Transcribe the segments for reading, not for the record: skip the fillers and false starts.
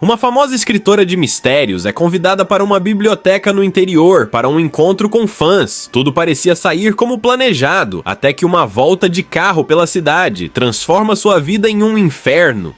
Uma famosa escritora de mistérios é convidada para uma biblioteca no interior para um encontro com fãs. Tudo parecia sair como planejado, até que uma volta de carro pela cidade transforma sua vida em um inferno.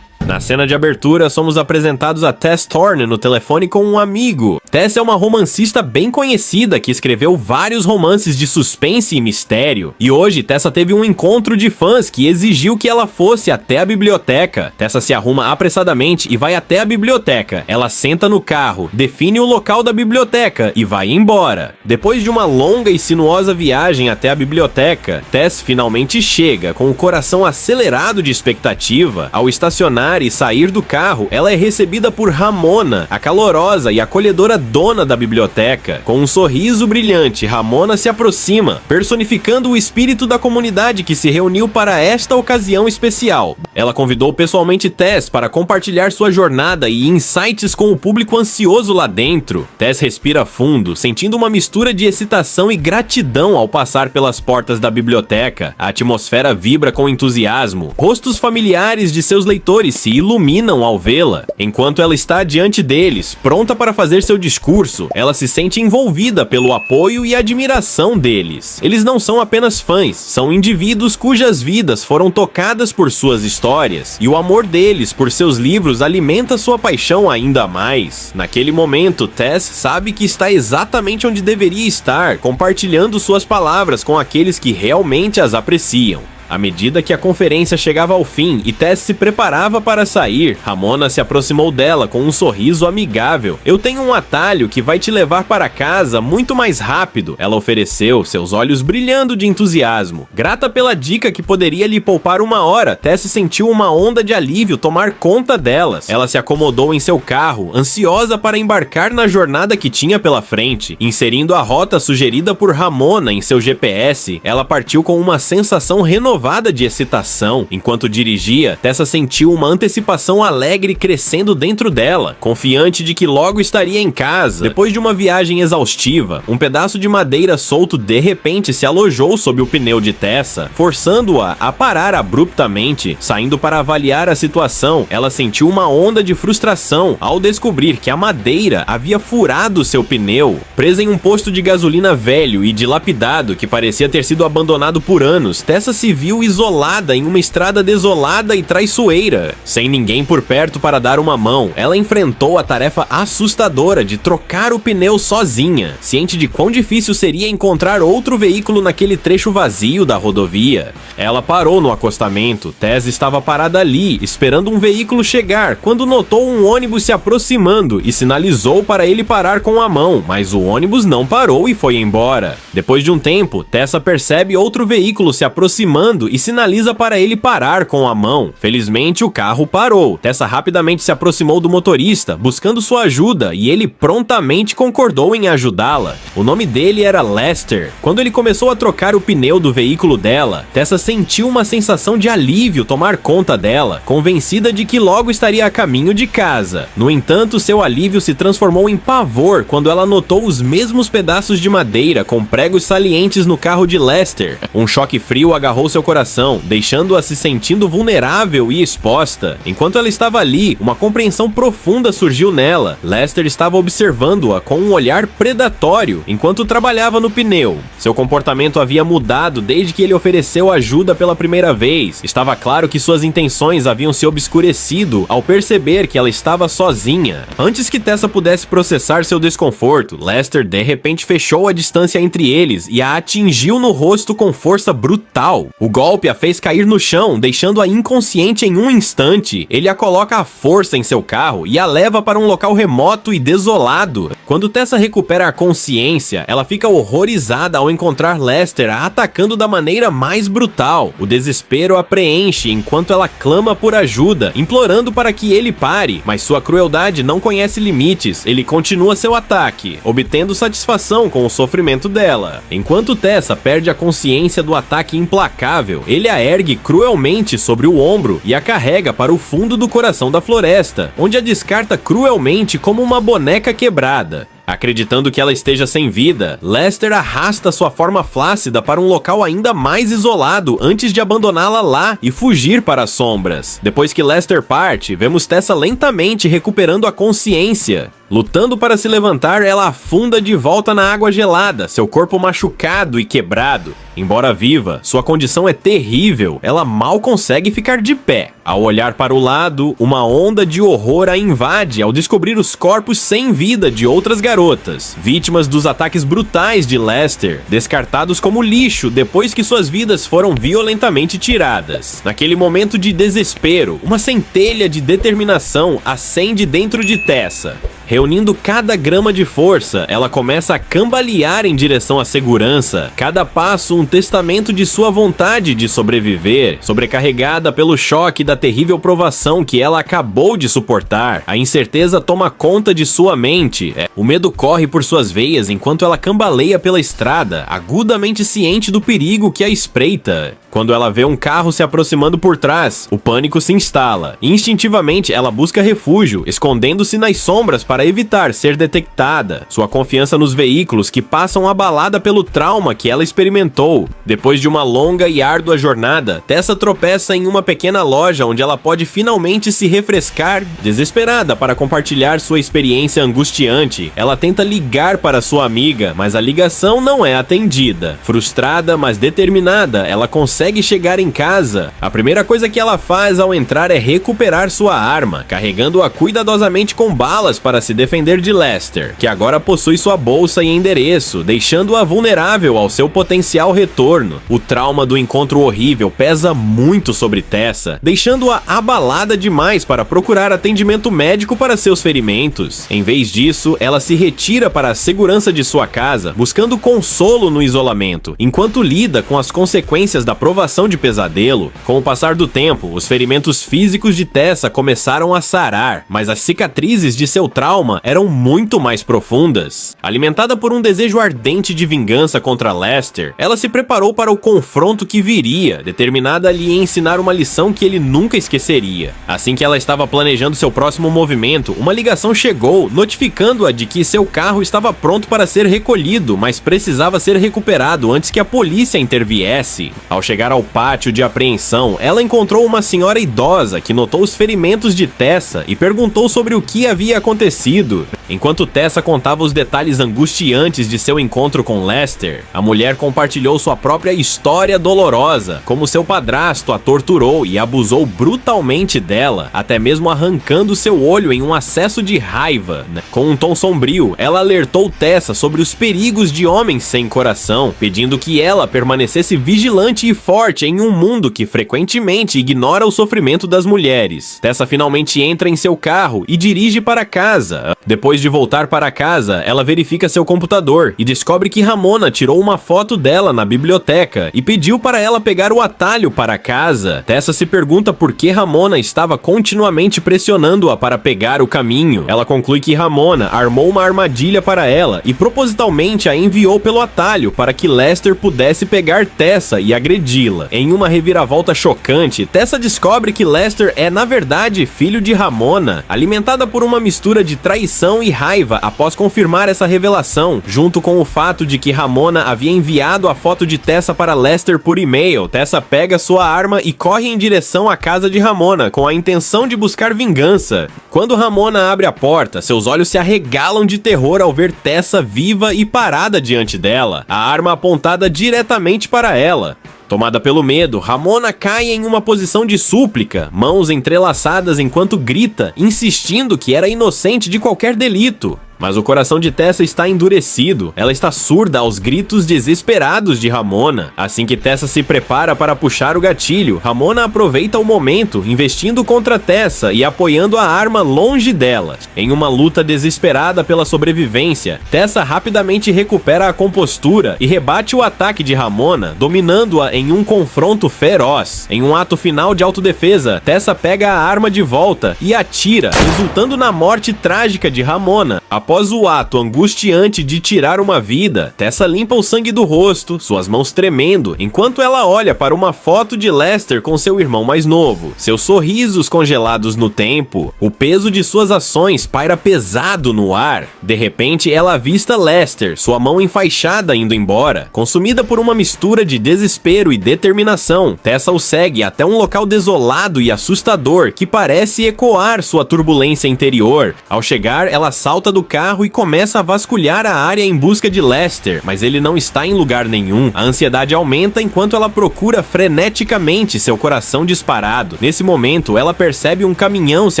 Na cena de abertura, somos apresentados a Tess Thorne no telefone com um amigo. Tess é uma romancista bem conhecida que escreveu vários romances de suspense e mistério. E hoje, Tessa teve um encontro de fãs que exigiu que ela fosse até a biblioteca. Tessa se arruma apressadamente e vai até a biblioteca. Ela senta no carro, define o local da biblioteca e vai embora. Depois de uma longa e sinuosa viagem até a biblioteca, Tess finalmente chega, com o coração acelerado de expectativa. Ao estacionar e sair do carro, ela é recebida por Ramona, a calorosa e acolhedora dona da biblioteca. Com um sorriso brilhante, Ramona se aproxima, personificando o espírito da comunidade que se reuniu para esta ocasião especial. Ela convidou pessoalmente Tess para compartilhar sua jornada e insights com o público ansioso lá dentro. Tess respira fundo, sentindo uma mistura de excitação e gratidão ao passar pelas portas da biblioteca. A atmosfera vibra com entusiasmo. Rostos familiares de seus leitores se iluminam ao vê-la. Enquanto ela está diante deles, pronta para fazer seu discurso, ela se sente envolvida pelo apoio e admiração deles. Eles não são apenas fãs, são indivíduos cujas vidas foram tocadas por suas histórias, e o amor deles por seus livros alimenta sua paixão ainda mais. Naquele momento, Tess sabe que está exatamente onde deveria estar, compartilhando suas palavras com aqueles que realmente as apreciam. À medida que a conferência chegava ao fim e Tess se preparava para sair, Ramona se aproximou dela com um sorriso amigável. "Eu tenho um atalho que vai te levar para casa muito mais rápido", ela ofereceu, seus olhos brilhando de entusiasmo. Grata pela dica que poderia lhe poupar uma hora, Tess sentiu uma onda de alívio tomar conta delas. Ela se acomodou em seu carro, ansiosa para embarcar na jornada que tinha pela frente. Inserindo a rota sugerida por Ramona em seu GPS, ela partiu com uma sensação renovada de excitação. Enquanto dirigia, Tessa sentiu uma antecipação alegre crescendo dentro dela, confiante de que logo estaria em casa. Depois de uma viagem exaustiva, um pedaço de madeira solto de repente se alojou sob o pneu de Tessa, forçando-a a parar abruptamente. Saindo para avaliar a situação, ela sentiu uma onda de frustração ao descobrir que a madeira havia furado seu pneu. Presa em um posto de gasolina velho e dilapidado que parecia ter sido abandonado por anos, Tessa se viu isolada em uma estrada desolada e traiçoeira. Sem ninguém por perto para dar uma mão, ela enfrentou a tarefa assustadora de trocar o pneu sozinha, ciente de quão difícil seria encontrar outro veículo naquele trecho vazio da rodovia. Ela parou no acostamento. Tess estava parada ali, esperando um veículo chegar, quando notou um ônibus se aproximando e sinalizou para ele parar com a mão, mas o ônibus não parou e foi embora. Depois de um tempo, Tessa percebe outro veículo se aproximando e sinaliza para ele parar com a mão. Felizmente, o carro parou. Tessa rapidamente se aproximou do motorista, buscando sua ajuda, e ele prontamente concordou em ajudá-la. O nome dele era Lester. Quando ele começou a trocar o pneu do veículo dela, Tessa sentiu uma sensação de alívio tomar conta dela, convencida de que logo estaria a caminho de casa. No entanto, seu alívio se transformou em pavor quando ela notou os mesmos pedaços de madeira com pregos salientes no carro de Lester. Um choque frio agarrou seu coração, deixando-a se sentindo vulnerável e exposta. Enquanto ela estava ali, uma compreensão profunda surgiu nela. Lester estava observando-a com um olhar predatório enquanto trabalhava no pneu. Seu comportamento havia mudado desde que ele ofereceu ajuda pela primeira vez. Estava claro que suas intenções haviam se obscurecido ao perceber que ela estava sozinha. Antes que Tessa pudesse processar seu desconforto, Lester de repente fechou a distância entre eles e a atingiu no rosto com força brutal. O golpe a fez cair no chão, deixando-a inconsciente em um instante. Ele a coloca à força em seu carro e a leva para um local remoto e desolado. Quando Tessa recupera a consciência, ela fica horrorizada ao encontrar Lester a atacando da maneira mais brutal. O desespero a preenche enquanto ela clama por ajuda, implorando para que ele pare, mas sua crueldade não conhece limites. Ele continua seu ataque, obtendo satisfação com o sofrimento dela. Enquanto Tessa perde a consciência do ataque implacável, ele a ergue cruelmente sobre o ombro e a carrega para o fundo do coração da floresta, onde a descarta cruelmente como uma boneca quebrada. Acreditando que ela esteja sem vida, Lester arrasta sua forma flácida para um local ainda mais isolado antes de abandoná-la lá e fugir para as sombras. Depois que Lester parte, vemos Tessa lentamente recuperando a consciência. Lutando para se levantar, ela afunda de volta na água gelada, seu corpo machucado e quebrado. Embora viva, sua condição é terrível, ela mal consegue ficar de pé. Ao olhar para o lado, uma onda de horror a invade ao descobrir os corpos sem vida de outras garotas, vítimas dos ataques brutais de Lester, descartados como lixo depois que suas vidas foram violentamente tiradas. Naquele momento de desespero, uma centelha de determinação acende dentro de Tessa. Reunindo cada grama de força, ela começa a cambalear em direção à segurança, cada passo um testamento de sua vontade de sobreviver, sobrecarregada pelo choque da terrível provação que ela acabou de suportar. A incerteza toma conta de sua mente, o medo corre por suas veias enquanto ela cambaleia pela estrada, agudamente ciente do perigo que a espreita. Quando ela vê um carro se aproximando por trás, o pânico se instala. Instintivamente, ela busca refúgio, escondendo-se nas sombras para evitar ser detectada. Sua confiança nos veículos que passam abalada pelo trauma que ela experimentou. Depois de uma longa e árdua jornada, Tessa tropeça em uma pequena loja onde ela pode finalmente se refrescar. Desesperada para compartilhar sua experiência angustiante, ela tenta ligar para sua amiga, mas a ligação não é atendida. Frustrada, mas determinada, ela consegue chegar em casa. A primeira coisa que ela faz ao entrar é recuperar sua arma, carregando-a cuidadosamente com balas para se defender de Lester, que agora possui sua bolsa e endereço, deixando-a vulnerável ao seu potencial retorno. O trauma do encontro horrível pesa muito sobre Tessa, deixando-a abalada demais para procurar atendimento médico para seus ferimentos. Em vez disso, ela se retira para a segurança de sua casa, buscando consolo no isolamento, enquanto lida com as consequências da provação de pesadelo. Com o passar do tempo, os ferimentos físicos de Tessa começaram a sarar, mas as cicatrizes de seu trauma eram muito mais profundas. Alimentada por um desejo ardente de vingança contra Lester, ela se preparou para o confronto que viria, determinada a lhe ensinar uma lição que ele nunca esqueceria. Assim que ela estava planejando seu próximo movimento, uma ligação chegou, notificando-a de que seu carro estava pronto para ser recolhido, mas precisava ser recuperado antes que a polícia interviesse. Ao chegar ao pátio de apreensão, ela encontrou uma senhora idosa que notou os ferimentos de Tessa e perguntou sobre o que havia acontecido. Enquanto Tessa contava os detalhes angustiantes de seu encontro com Lester, a mulher compartilhou sua própria história dolorosa, como seu padrasto a torturou e abusou brutalmente dela, até mesmo arrancando seu olho em um acesso de raiva. Com um tom sombrio, ela alertou Tessa sobre os perigos de homens sem coração, pedindo que ela permanecesse vigilante e forte em um mundo que frequentemente ignora o sofrimento das mulheres. Tessa finalmente entra em seu carro e dirige para casa. Depois de voltar para casa, ela verifica seu computador e descobre que Ramona tirou uma foto dela na biblioteca e pediu para ela pegar o atalho para casa. Tessa se pergunta por que Ramona estava continuamente pressionando-a para pegar o caminho. Ela conclui que Ramona armou uma armadilha para ela e propositalmente a enviou pelo atalho para que Lester pudesse pegar Tessa e agredi-la. Em uma reviravolta chocante, Tessa descobre que Lester é na verdade filho de Ramona, alimentada por uma mistura de traição e raiva após confirmar essa revelação, junto com o fato de que Ramona havia enviado a foto de Tessa para Lester por e-mail. Tessa pega sua arma e corre em direção à casa de Ramona, com a intenção de buscar vingança. Quando Ramona abre a porta, seus olhos se arregalam de terror ao ver Tessa viva e parada diante dela, a arma apontada diretamente para ela. Tomada pelo medo, Ramona cai em uma posição de súplica, mãos entrelaçadas enquanto grita, insistindo que era inocente de qualquer delito. Mas o coração de Tessa está endurecido, ela está surda aos gritos desesperados de Ramona. Assim que Tessa se prepara para puxar o gatilho, Ramona aproveita o momento, investindo contra Tessa e apoiando a arma longe dela. Em uma luta desesperada pela sobrevivência, Tessa rapidamente recupera a compostura e rebate o ataque de Ramona, dominando-a em um confronto feroz. Em um ato final de autodefesa, Tessa pega a arma de volta e atira, resultando na morte trágica de Ramona. Após o ato angustiante de tirar uma vida, Tessa limpa o sangue do rosto, suas mãos tremendo, enquanto ela olha para uma foto de Lester com seu irmão mais novo. Seus sorrisos congelados no tempo, o peso de suas ações paira pesado no ar. De repente, ela avista Lester, sua mão enfaixada indo embora. Consumida por uma mistura de desespero e determinação, Tessa o segue até um local desolado e assustador que parece ecoar sua turbulência interior. Ao chegar, ela salta do carro e começa a vasculhar a área em busca de Lester, mas ele não está em lugar nenhum. A ansiedade aumenta enquanto ela procura freneticamente, seu coração disparado. Nesse momento, ela percebe um caminhão se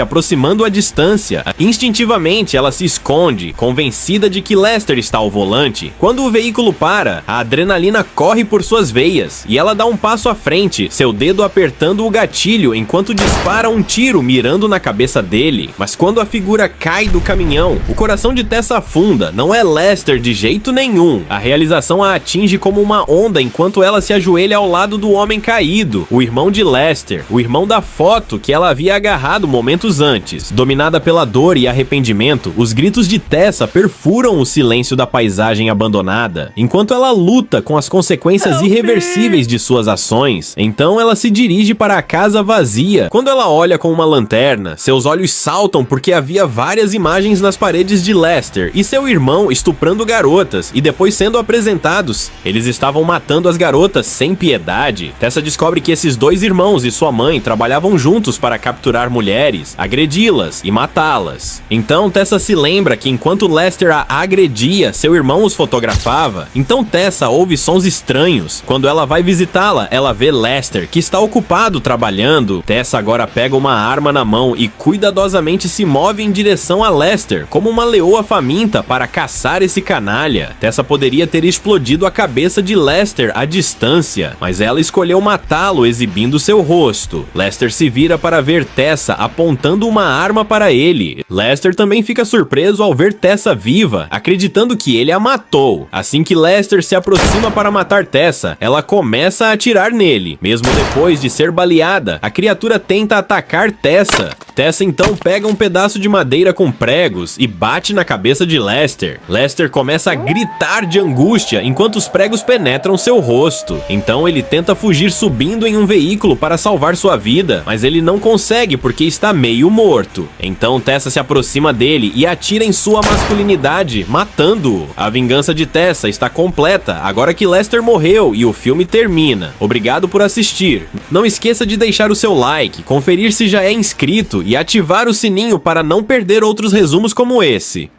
aproximando à distância. Instintivamente, ela se esconde, convencida de que Lester está ao volante. Quando o veículo para, a adrenalina corre por suas veias e ela dá um passo à frente, seu dedo apertando o gatilho enquanto dispara um tiro mirando na cabeça dele. Mas quando a figura cai do caminhão, o coração de Tessa afunda. Não é Lester de jeito nenhum. A realização a atinge como uma onda enquanto ela se ajoelha ao lado do homem caído, o irmão de Lester, o irmão da foto que ela havia agarrado momentos antes. Dominada pela dor e arrependimento, os gritos de Tessa perfuram o silêncio da paisagem abandonada, enquanto ela luta com as consequências irreversíveis de suas ações. Então ela se dirige para a casa vazia. Quando ela olha com uma lanterna, seus olhos saltam porque havia várias imagens nas paredes de Lester e seu irmão estuprando garotas e depois sendo apresentados. Eles estavam matando as garotas sem piedade. Tessa descobre que esses dois irmãos e sua mãe trabalhavam juntos para capturar mulheres, agredi-las e matá-las. Então Tessa se lembra que enquanto Lester a agredia, seu irmão os fotografava. Então Tessa ouve sons estranhos. Quando ela vai visitá-la, ela vê Lester, que está ocupado trabalhando. Tessa agora pega uma arma na mão e cuidadosamente se move em direção a Lester, como uma leoa faminta para caçar esse canalha. Tessa poderia ter explodido a cabeça de Lester à distância, mas ela escolheu matá-lo exibindo seu rosto. Lester se vira para ver Tessa apontando uma arma para ele. Lester também fica surpreso ao ver Tessa viva, acreditando que ele a matou. Assim que Lester se aproxima para matar Tessa, ela começa a atirar nele. Mesmo depois de ser baleada, a criatura tenta atacar Tessa. Tessa então pega um pedaço de madeira com pregos e bate na cabeça de Lester. Lester começa a gritar de angústia enquanto os pregos penetram seu rosto. Então ele tenta fugir subindo em um veículo para salvar sua vida, mas ele não consegue porque está meio morto. Então Tessa se aproxima dele e atira em sua masculinidade, matando-o. A vingança de Tessa está completa agora que Lester morreu e o filme termina. Obrigado por assistir. Não esqueça de deixar o seu like, conferir se já é inscrito e ativar o sininho para não perder outros resumos como esse.